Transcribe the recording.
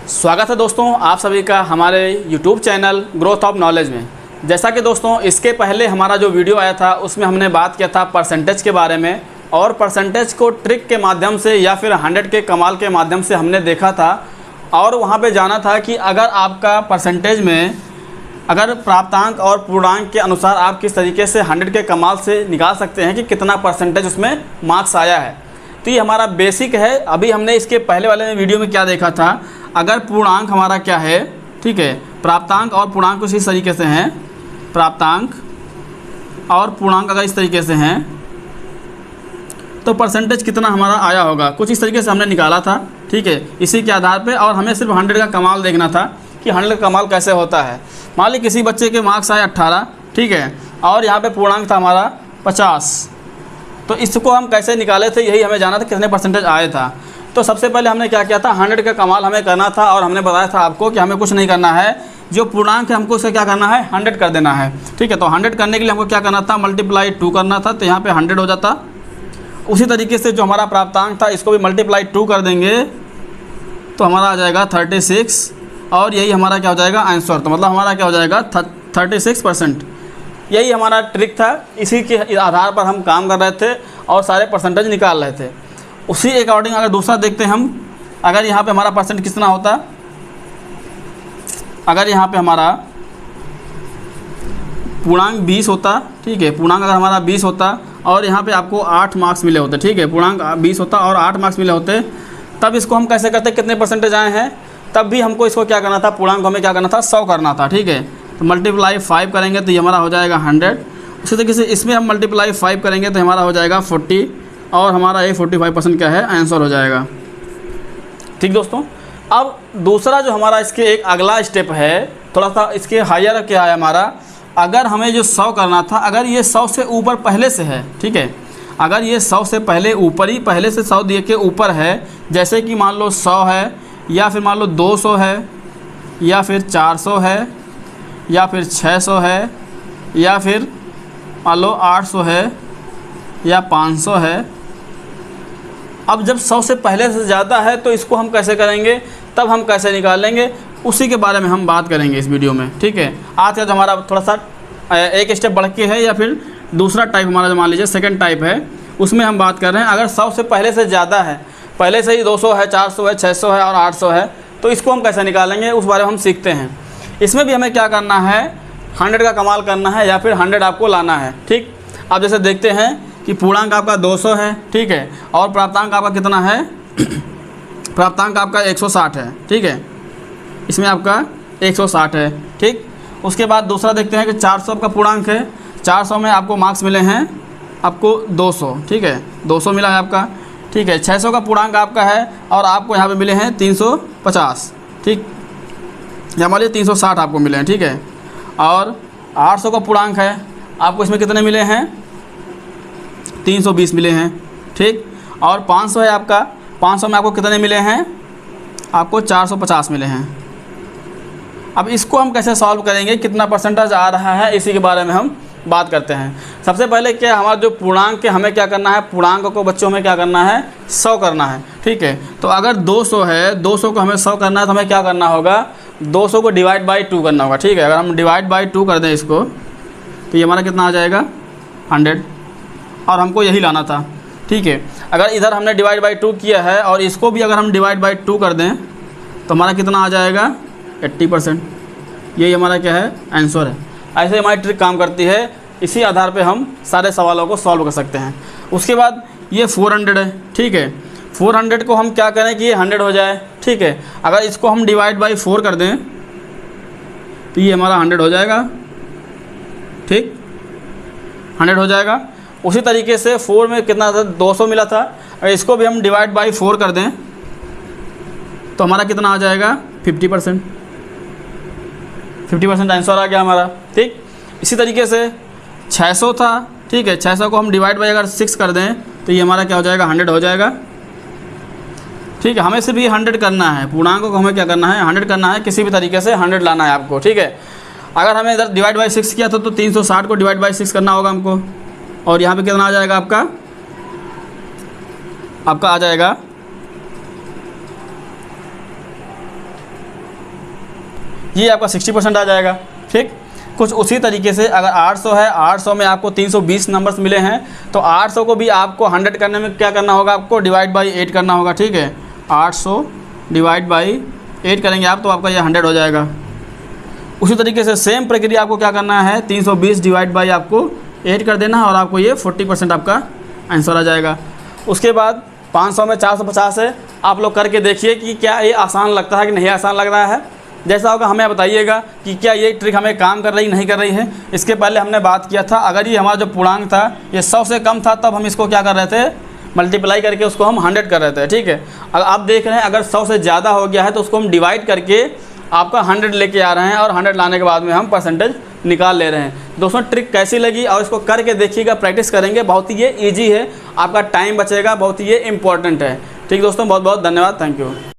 स्वागत है दोस्तों आप सभी का हमारे YouTube channel growth of knowledge में। जैसा कि दोस्तों इसके पहले हमारा जो वीडियो आया था उसमें हमने बात किया था परसेंटेज के बारे में, और परसेंटेज को ट्रिक के माध्यम से या फिर 100 के कमाल के माध्यम से हमने देखा था। और वहाँ पे जाना था कि अगर आपका परसेंटेज में अगर प्राप्तांक और पूर्णांक के अनुसार आप किस तरीके से 100 के कमाल से निकाल सकते हैं कि कितना परसेंटेज उसमें मार्क्स आया है। तो ये हमारा बेसिक है। अभी हमने इसके पहले वाले वीडियो में क्या देखा था, अगर पूर्णांक हमारा क्या है, ठीक है, प्राप्तांक और पूर्णांक कुछ इस तरीके से हैं, प्राप्तांक और पूर्णांक अगर इस तरीके से हैं तो परसेंटेज कितना हमारा आया होगा, कुछ इस तरीके से हमने निकाला था। ठीक है, इसी के आधार पे, और हमें सिर्फ 100 का कमाल देखना था कि 100 का कमाल कैसे होता है। मान ली किसी बच्चे के मार्क्स आए 18, ठीक है, और यहाँ पे पूर्णांक था हमारा 50, तो इसको हम कैसे निकाले थे, यही हमें जाना था कितने परसेंटेज आया था। तो सबसे पहले हमने क्या किया था, 100 का कमाल हमें करना था, और हमने बताया था आपको कि हमें कुछ नहीं करना है, जो पूर्णांक है हमको उसे क्या करना है, 100 कर देना है। ठीक है, तो 100 करने के लिए हमको क्या करना था, मल्टीप्लाई 2 करना था, तो यहाँ पे 100 हो जाता। उसी तरीके से जो हमारा प्राप्तांक था इसको भी मल्टीप्लाई 2 कर देंगे तो हमारा आ जाएगा 36, और यही हमारा क्या हो जाएगा, आंसर। तो मतलब हमारा क्या हो जाएगा 36%। यही हमारा ट्रिक था, इसी के आधार पर हम काम कर रहे थे और सारे परसेंटेज निकाल रहे थे। उसी अकॉर्डिंग अगर दूसरा देखते हैं हम, अगर यहाँ पे हमारा परसेंट कितना होता, अगर यहाँ पे हमारा पूर्णांक 20 होता, ठीक है, पूर्णांक अगर हमारा 20 होता और यहाँ पे आपको 8 मार्क्स मिले होते, ठीक है, पूर्णांक 20 होता और 8 मार्क्स मिले होते, तब इसको हम कैसे करते, कितने परसेंटेज आए हैं, तब भी हमको इसको क्या करना था, पूर्णांक को हमें क्या करना था, 100 करना था। ठीक है, तो मल्टीप्लाई 5 करेंगे तो ये हमारा हो जाएगा 100। उसी तरीके से इसमें हम मल्टीप्लाई 5 करेंगे तो हमारा हो जाएगा 40, और हमारा ये 45% क्या है, आंसर हो जाएगा। ठीक दोस्तों, अब दूसरा जो हमारा इसके एक अगला स्टेप है, थोड़ा सा इसके हायर क्या है हमारा, अगर हमें जो 100 करना था, अगर ये 100 से ऊपर पहले से है, ठीक है, अगर ये 100 से पहले ऊपर ही, पहले से 100 दिए के ऊपर है, जैसे कि मान लो 100 है, या फिर मान लो 200 है, या फिर 400 है, या फिर 600 है, या फिर मान लो 800 है, या 500 है। अब जब 100 से पहले से ज़्यादा है तो इसको हम कैसे करेंगे, तब हम कैसे निकालेंगे, उसी के बारे में हम बात करेंगे इस वीडियो में। ठीक है, आज का जो हमारा थोड़ा सा एक स्टेप बढ़ के है, या फिर दूसरा टाइप हमारा जो मान लीजिए सेकंड टाइप है, उसमें हम बात कर रहे हैं अगर 100 से पहले से ज़्यादा है, पहले से ही 200 है, 400 है, 600 है और 800 है, तो इसको हम कैसे निकालेंगे, उस बारे में हम सीखते हैं। इसमें भी हमें क्या करना है, 100 का कमाल करना है, या फिर 100 आपको लाना है। ठीक, अब जैसे देखते हैं कि पूर्णांक आपका 200 है, ठीक है, और प्राप्तांक आपका कितना है, प्राप्तांक आपका 160 है, ठीक है, इसमें आपका 160 है। ठीक, उसके बाद दूसरा देखते हैं कि 400 आपका पूर्णांक है, 400 में आपको मार्क्स मिले हैं आपको 200, ठीक है, 200 मिला है आपका। ठीक है, 600 का पूर्णांक आपका है और आपको यहाँ पे मिले हैं 350, ठीक, या मान लीजिए 360 आपको मिले हैं, ठीक है, और 800 का पूर्णांक है, आपको इसमें कितने मिले हैं, 320 मिले हैं। ठीक, और 500 है आपका, 500 में आपको कितने मिले हैं, आपको 450 मिले हैं। अब इसको हम कैसे सॉल्व करेंगे, कितना परसेंटेज आ रहा है, इसी के बारे में हम बात करते हैं। सबसे पहले क्या हमारा जो पूर्णांक है, हमें क्या करना है, पूर्णांक को बच्चों में क्या करना है, 100 करना है। ठीक है, तो अगर 200 है, 200 को हमें 100 करना है, तो हमें क्या करना होगा, 200 को डिवाइड बाई 2 करना होगा। ठीक है, अगर हम डिवाइड बाई 2 कर दें इसको, तो ये हमारा कितना आ जाएगा, 100, और हमको यही लाना था। ठीक है, अगर इधर हमने डिवाइड बाई 2 किया है और इसको भी अगर हम डिवाइड बाई 2 कर दें तो हमारा कितना आ जाएगा, 80%। यही हमारा क्या है, आंसर है। ऐसे हमारी ट्रिक काम करती है, इसी आधार पे हम सारे सवालों को सॉल्व कर सकते हैं। उसके बाद ये 400 है, ठीक है, 400 को हम क्या करें कि ये 100 हो जाए। ठीक है, अगर इसको हम डिवाइड बाई 4 कर दें तो ये हमारा 100 हो जाएगा। ठीक, 100 हो जाएगा। उसी तरीके से 4 में कितना था, 200 मिला था, अगर इसको भी हम डिवाइड बाई 4 कर दें तो हमारा कितना आ जाएगा, 50%। 50% आंसर आ गया हमारा। ठीक, इसी तरीके से 600 था, ठीक है, 600 को हम डिवाइड बाई अगर 6 कर दें तो ये हमारा क्या हो जाएगा, 100 हो जाएगा। ठीक है, हमें सिर्फ ये 100 करना है, पूर्णांकों को हमें क्या करना है, 100 करना है, किसी भी तरीके से 100 लाना है आपको। ठीक है, अगर हमें इधर डिवाइड बाई 6 किया था तो 360 को डिवाइड बाई 6 करना होगा हमको, और यहाँ पे कितना आ जाएगा आपका आ जाएगा ये आपका 60% आ जाएगा। ठीक, कुछ उसी तरीके से अगर 800 है, 800 में आपको 320 नंबर्स मिले हैं, तो 800 को भी आपको 100 करने में क्या करना होगा, आपको डिवाइड बाई 8 करना होगा। ठीक है, 800 डिवाइड बाई 8 करेंगे आप तो आपका ये 100 हो जाएगा। उसी तरीके से सेम प्रक्रिया आपको क्या करना है, 320 डिवाइड बाई आपको 8 कर देना है और आपको ये 40% आपका आंसर आ जाएगा। उसके बाद 500 में 450 है, आप लोग करके देखिए कि क्या ये आसान लगता है कि नहीं आसान लग रहा है। जैसा होगा हमें बताइएगा कि क्या ये ट्रिक हमें काम कर रही नहीं कर रही है। इसके पहले हमने बात किया था, अगर ये हमारा जो पूर्णांक था ये 100 से कम था, तब हम इसको क्या कर रहे थे, मल्टीप्लाई करके उसको हम 100 कर रहे थे। ठीक है, अगर आप देख रहे हैं अगर 100 से ज़्यादा हो गया है तो उसको हम डिवाइड करके आपका 100 लेके आ रहे हैं और 100 लाने के बाद में हम परसेंटेज निकाल ले रहे हैं। दोस्तों ट्रिक कैसी लगी और इसको करके देखिएगा, प्रैक्टिस करेंगे, बहुत ही ये ईजी है, आपका टाइम बचेगा, बहुत ही ये इंपॉर्टेंट है। ठीक दोस्तों, बहुत बहुत धन्यवाद, थैंक यू।